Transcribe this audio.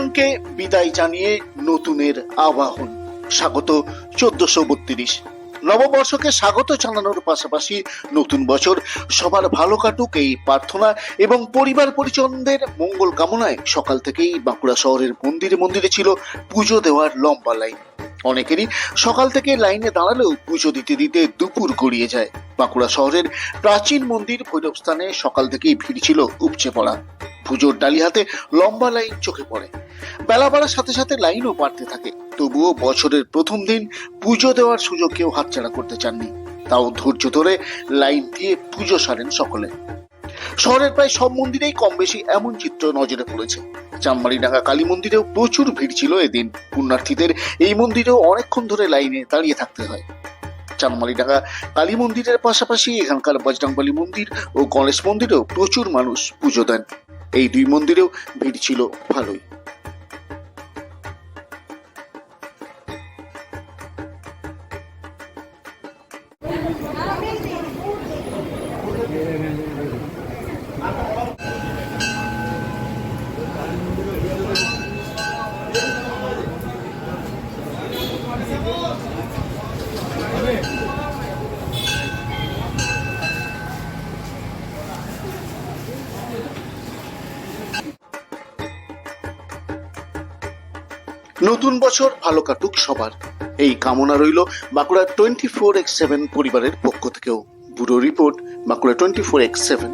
পুরাণকে বিদায় জানিয়ে নতুনের আবাহন। স্বাগত 1432। নববর্ষকে স্বাগত জানানোর পাশাপাশি নতুন বছর সবার ভালো কাটুক এই প্রার্থনা এবং পরিবার পরিজনদের মঙ্গল কামনায় সকাল থেকেই বাঁকুড়া শহরের মন্দিরে মন্দিরে ছিল পুজো দেওয়ার লম্বা লাইন। অনেকেরই সকাল থেকে লাইনে দাঁড়ালেও পুজো দিতে দিতে দুপুর গড়িয়ে যায়। বাঁকুড়া শহরের প্রাচীন মন্দির ভৈরবস্থানে সকাল থেকেই ভিড় ছিল উপচে পড়া। পুজোর ডালি হাতে লম্বা লাইন চোখে পড়ে। বেলা বাড়ার সাথে সাথে লাইনও বাড়তে থাকে। তবুও বছরের প্রথম দিন পুজো দেওয়ার সুযোগ কেউ হাতছাড়া করতে চাননি। তাও ধৈর্য ধরে লাইন দিয়ে পুজো সারেন সকলে। শহরের প্রায় সব মন্দিরেই কম বেশি এমন চিত্র নজরে পড়েছে। চামমারিডাঙ্গা কালী মন্দিরেও প্রচুর ভিড় ছিল এদিন। পুণ্যার্থীদের এই মন্দিরেও অনেকক্ষণ ধরে লাইনে দাঁড়িয়ে থাকতে হয়। চামমারিডাঙ্গা কালী মন্দিরের পাশাপাশি এখানকার বজরংবলী মন্দির ও গণেশ মন্দিরেও প্রচুর মানুষ পুজো দেন। এই দুই মন্দিরেও ভিড় ছিল ভালোই। নতুন বছর ভালো কাটুক সবার, এই কামনা রইল বাঁকুড়া 24x7 পরিবারের পক্ষ থেকেও। Bureau report, Bankura 24x7।